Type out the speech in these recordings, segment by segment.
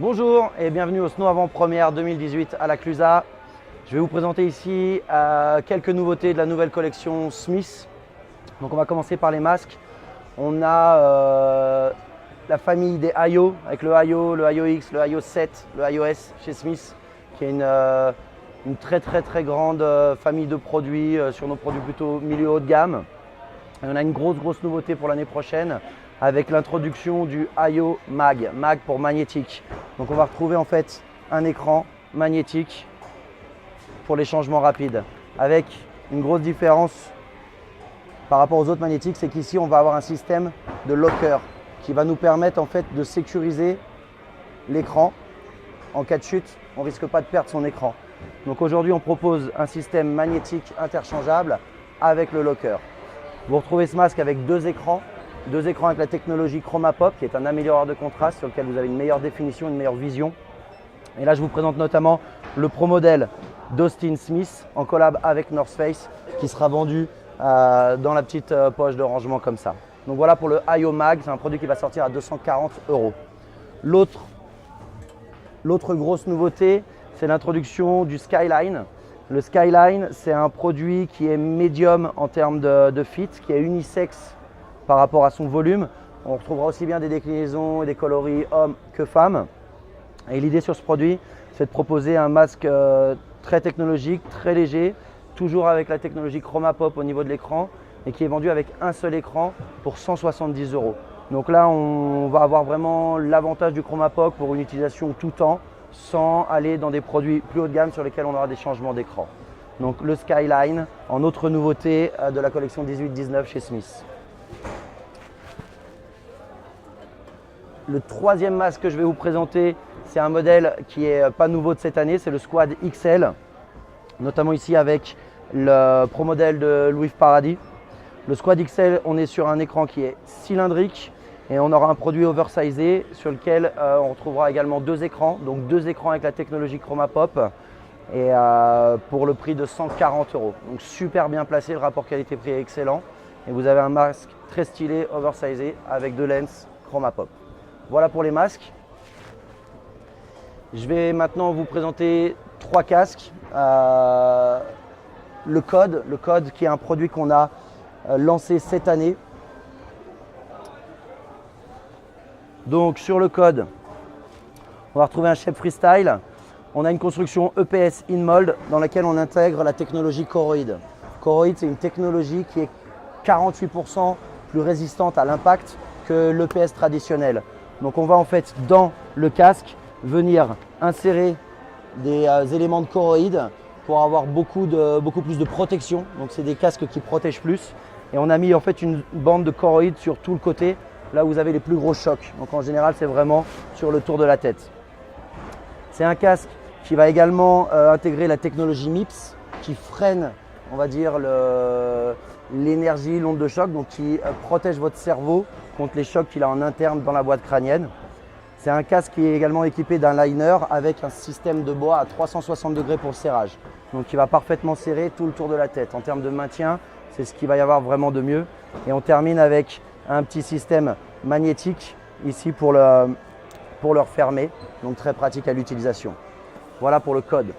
Bonjour et bienvenue au Snow Avant-Première 2018 à la Clusa. Je vais vous présenter ici quelques nouveautés de la nouvelle collection Smith. Donc on va commencer par les masques. On a la famille des IO avec le IO, le IO X, le IO 7, le iOS chez Smith qui est une très grande famille de produits sur nos produits plutôt milieu haut de gamme. Et on a une grosse nouveauté pour l'année prochaine avec l'introduction du IO Mag, Mag pour magnétique. Donc on va retrouver en fait un écran magnétique pour les changements rapides. Avec une grosse différence par rapport aux autres magnétiques, c'est qu'ici on va avoir un système de locker qui va nous permettre en fait de sécuriser l'écran. En cas de chute, on ne risque pas de perdre son écran. Donc aujourd'hui on propose un système magnétique interchangeable avec le locker. Vous retrouvez ce masque avec deux écrans avec la technologie ChromaPop qui est un amélioreur de contraste sur lequel vous avez une meilleure définition, une meilleure vision. Et là je vous présente notamment le Pro modèle d'Austin Smith en collab avec North Face qui sera vendu dans la petite poche de rangement comme ça. Donc voilà pour le IO Mag, c'est un produit qui va sortir à 240 €. L'autre grosse nouveauté, c'est l'introduction du Skyline. Le Skyline, c'est un produit qui est médium en termes de fit, qui est unisexe par rapport à son volume. On retrouvera aussi bien des déclinaisons et des coloris hommes que femmes. Et l'idée sur ce produit, c'est de proposer un masque très technologique, très léger, toujours avec la technologie ChromaPop au niveau de l'écran et qui est vendu avec un seul écran pour 170 €. Donc là, on va avoir vraiment l'avantage du ChromaPop pour une utilisation tout temps sans aller dans des produits plus haut de gamme sur lesquels on aura des changements d'écran. Donc le Skyline en autre nouveauté de la collection 18-19 chez Smith. Le troisième masque que je vais vous présenter, c'est un modèle qui n'est pas nouveau de cette année, c'est le Squad XL, notamment ici avec le Pro modèle de Louis Paradis. Le Squad XL, on est sur un écran qui est cylindrique et on aura un produit oversizé sur lequel on retrouvera également deux écrans, donc deux écrans avec la technologie ChromaPop et pour le prix de 140 €. Donc super bien placé, le rapport qualité-prix est excellent et vous avez un masque très stylé, oversizé avec deux lenses ChromaPop. Voilà pour les masques. Je vais maintenant vous présenter trois casques. Le Code qui est un produit qu'on a lancé cette année. Donc sur le Code, on va retrouver un shape freestyle. On a une construction EPS in mold dans laquelle on intègre la technologie Choroid. Choroid, c'est une technologie qui est 48% plus résistante à l'impact que l'EPS traditionnel. Donc on va en fait dans le casque venir insérer des éléments de Choroid pour avoir beaucoup plus de protection. Donc c'est des casques qui protègent plus. Et on a mis en fait une bande de Choroid sur tout le côté, là où vous avez les plus gros chocs. Donc en général c'est vraiment sur le tour de la tête. C'est un casque qui va également intégrer la technologie MIPS qui freine, on va dire, l'énergie, l'onde de choc, donc qui protège votre cerveau contre les chocs qu'il a en interne dans la boîte crânienne. C'est un casque qui est également équipé d'un liner avec un système de bois à 360 degrés pour le serrage. Donc il va parfaitement serrer tout le tour de la tête. En termes de maintien, c'est ce qu'il va y avoir vraiment de mieux. Et on termine avec un petit système magnétique ici pour le refermer, donc très pratique à l'utilisation. Voilà pour le Code.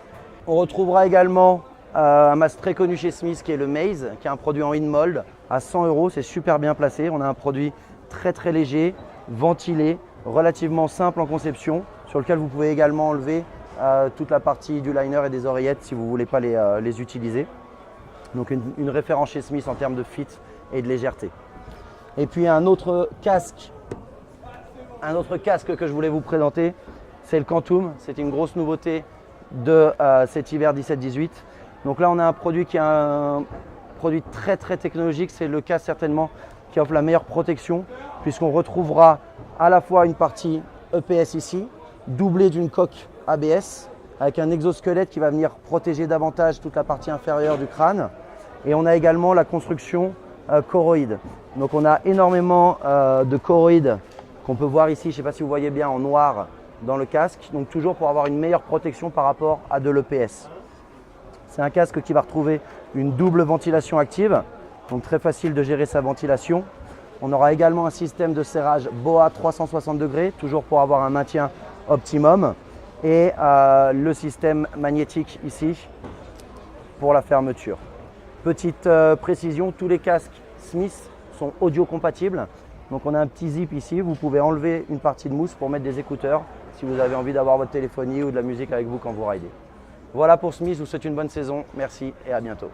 On retrouvera également un masque très connu chez Smith qui est le Maze, qui est un produit en in-mold à 100 €. C'est super bien placé. On a un produit très léger, ventilé, relativement simple en conception, sur lequel vous pouvez également enlever toute la partie du liner et des oreillettes si vous ne voulez pas les utiliser. Donc une référence chez Smith en termes de fit et de légèreté. Et puis un autre casque que je voulais vous présenter, c'est le Quantum. C'est une grosse nouveauté de cet hiver 17-18. Donc là on a un produit qui est un produit très technologique. C'est le casque certainement qui offre la meilleure protection puisqu'on retrouvera à la fois une partie EPS ici, doublée d'une coque ABS avec un exosquelette qui va venir protéger davantage toute la partie inférieure du crâne. Et on a également la construction Choroid. Donc on a énormément de Choroid qu'on peut voir ici, je ne sais pas si vous voyez bien en noir dans le casque, donc toujours pour avoir une meilleure protection par rapport à de l'EPS. C'est un casque qui va retrouver une double ventilation active, donc très facile de gérer sa ventilation. On aura également un système de serrage BOA 360 degrés, toujours pour avoir un maintien optimum. Et le système magnétique ici pour la fermeture. Petite précision, tous les casques Smith sont audio compatibles. Donc on a un petit zip ici, vous pouvez enlever une partie de mousse pour mettre des écouteurs si vous avez envie d'avoir votre téléphonie ou de la musique avec vous quand vous ridez. Voilà pour Smith, je vous souhaite une bonne saison, merci et à bientôt.